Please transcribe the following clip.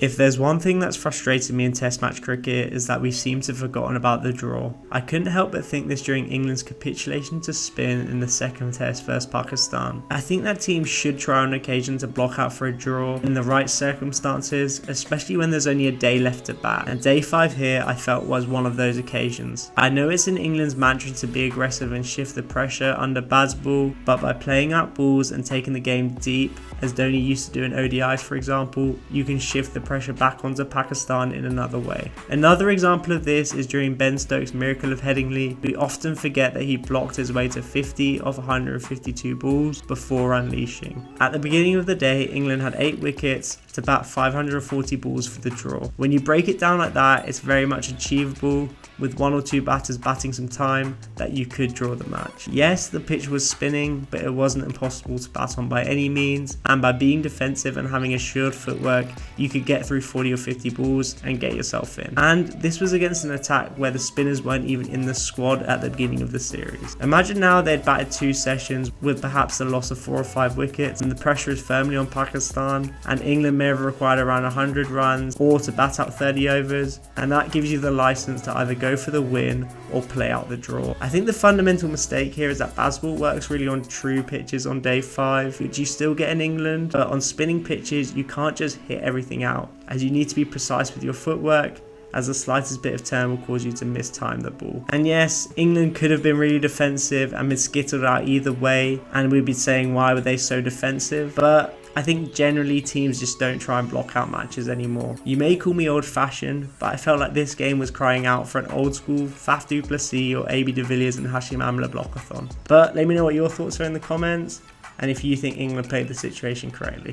If there's one thing that's frustrated me in Test match cricket is that we seem to have forgotten about the draw. I couldn't help but think this during England's capitulation to spin in the second Test versus Pakistan. I think that team should try on occasion to block out for a draw in the right circumstances, especially when there's only a day left to bat, and day 5 here I felt was one of those occasions. I know it's in England's mantra to be aggressive and shift the pressure under Bazball, but by playing out balls and taking the game deep, as Dhoni used to do in ODIs for example, you can shift the pressure back onto Pakistan in another way. Another example of this is during Ben Stokes' miracle of Headingley. We often forget that he blocked his way to 50 of 152 balls before unleashing. At the beginning of the day, England had 8 wickets to bat 540 balls for the draw. When you break it down like that, it's very much achievable with 1 or 2 batters batting some time that you could draw the match. Yes, the pitch was spinning, but it wasn't impossible to bat on by any means, and by being defensive and having assured footwork, you could get through 40 or 50 balls and get yourself in. And this was against an attack where the spinners weren't even in the squad at the beginning of the series. Imagine now they'd batted 2 sessions with perhaps the loss of 4 or 5 wickets, and the pressure is firmly on Pakistan, and England may have required around 100 runs or to bat out 30 overs, and that gives you the license to either go for the win or play out the draw. I think the fundamental mistake here is that Bazball works really on true pitches on day 5, which you still get in England, but on spinning pitches you can't just hit everything out, as you need to be precise with your footwork, as the slightest bit of turn will cause you to mistime the ball. And yes, England could have been really defensive and been skittled out either way, and we'd be saying why were they so defensive, but I think generally teams just don't try and block out matches anymore. You may call me old fashioned, but I felt like this game was crying out for an old school Faf du Plessis or AB de Villiers and Hashim Amla blockathon. But let me know what your thoughts are in the comments, and if you think England played the situation correctly.